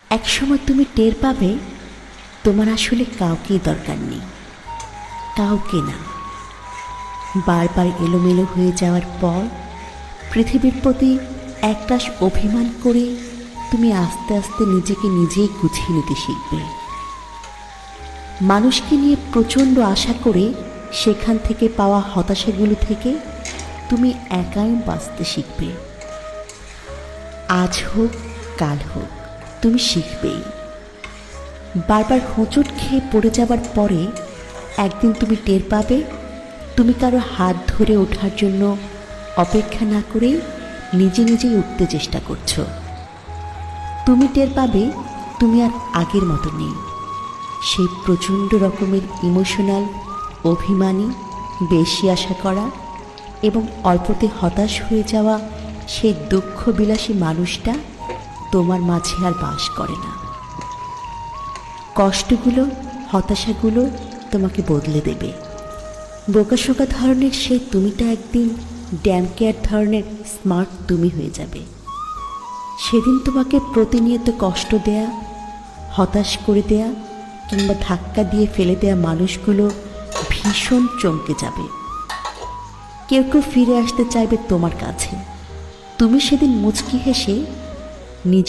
একসময় তুমি টের পাবে তোমার আসলে কাউকেই দরকার নেই, কাউকে না। বারবার এলোমেলো হয়ে যাওয়ার পর পৃথিবীর প্রতি একরাশ অভিমান করে তুমি আস্তে আস্তে নিজেকে নিজেই গুছিয়ে নিতে শিখবে। মানুষকে নিয়ে প্রচণ্ড আশা করে সেখান থেকে পাওয়া হতাশাগুলো থেকে তুমি একাই বাঁচতে শিখবে। আজ হোক কাল হোক তুমি শিখবেই। বারবার হোঁচট খেয়ে পড়ে যাবার পরে একদিন তুমি টের পাবে তুমি কারো হাত ধরে ওঠার জন্য অপেক্ষা না করেই নিজে নিজেই উঠতে চেষ্টা করছো। তুমি টের পাবে তুমি আর আগের মতো নেই। সেই প্রচণ্ড রকমের ইমোশনাল, অভিমানী, বেশি আশা করা এবং অল্পতে হতাশ হয়ে যাওয়া সেই দুঃখ বিলাসী মানুষটা তোমার মাঝে আর বাস করে না। কষ্টগুলো, হতাশাগুলো তোমাকে বদলে দেবে। বোকাশোকা ধরনের সেই তুমিটা একদিন ড্যাম কেয়ার ধরনের স্মার্ট তুমি হয়ে যাবে। সেদিন তোমাকে প্রতিনিয়ত কষ্ট দেয়া, হতাশ করে দেয়া কিংবা ধাক্কা দিয়ে ফেলে দেয়া মানুষগুলো ভীষণ চমকে যাবে। কেউ কেউ ফিরে আসতে চাইবে তোমার কাছে। তুমি সেদিন মুচকি হেসে নিজে